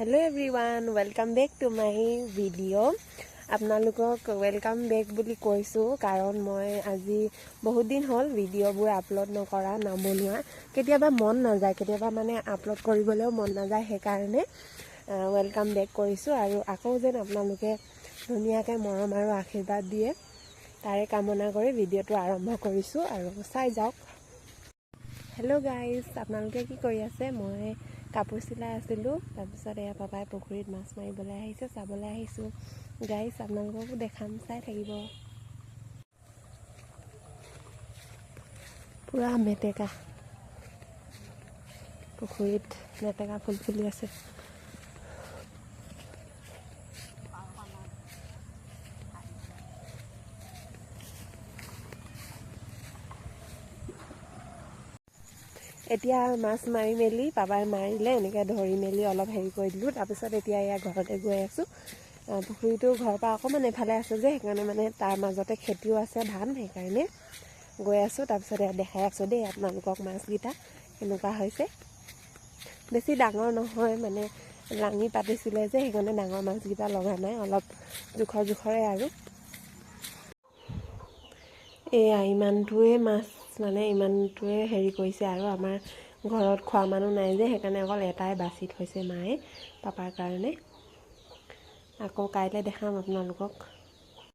Hello everyone, welcome back to my video. আপোনালোকক welcome back বুলি কৈছো কাৰণ মই আজি বহুত দিন হল ভিডিওবোৰ আপলোড নকৰা নবনোৱা কেতিয়াবা মন নাযায় কেতিয়াবা মানে আপলোড কৰিবলৈও মন নাযায় সেই কাৰণে ওয়েলকাম বেক কৰিছো আৰু আকৌ যেন আপোনালোকে ধুনীয়াকৈ মৰম আৰু আশীৰ্বাদ দিয়ে তাৰে কামনা কৰি ভিডিওটো আৰম্ভ কৰিছো আৰু চাই যাওক। হেল্ল' গাইজ, আপোনালোকে কি কৰি আছে? মই কাপোৰ চিলাই আছিলোঁ, তাৰপিছত এয়া পাপাই পুখুৰীত মাছ মাৰিবলৈ আহিছে, চাবলৈ আহিছোঁ। গাইজ আপোনালোককো দেখাম, চাই থাকিব। পুৰা মেটেকা, পুখুৰীত মেটেকা ফুল ফুলি আছে। এতিয়া মাছ মাৰি মেলি পাপাই মাৰিলে এনেকৈ ধৰি মেলি অলপ হেৰি কৰি দিলোঁ। তাৰপিছত এতিয়া এয়া ঘৰতে গৈ আছোঁ। পুখুৰীটো ঘৰৰ পৰা অকণমান এফালে আছে যে সেইকাৰণে মানে তাৰ মাজতে খেতিও আছে ধান, সেইকাৰণে গৈ আছোঁ। তাৰপিছত এয়া দেখাই আছোঁ দেই আপোনালোকক মাছকেইটা কেনেকুৱা হৈছে। বেছি ডাঙৰ নহয়, মানে লাঙি পাতিছিলে যে সেইকাৰণে ডাঙৰ মাছকেইটা লগা নাই, অলপ জোখৰে আৰু এয়া ইমানটোৱে মাছ, মানে ইমানটোৱে হেৰি কৰিছে। আৰু আমাৰ ঘৰত খোৱা মানুহ নাই যে সেইকাৰণে অকল এটাই বাছি থৈছে মায়ে পাপাৰ কাৰণে। আকৌ কাইলৈ দেখাম আপোনালোকক।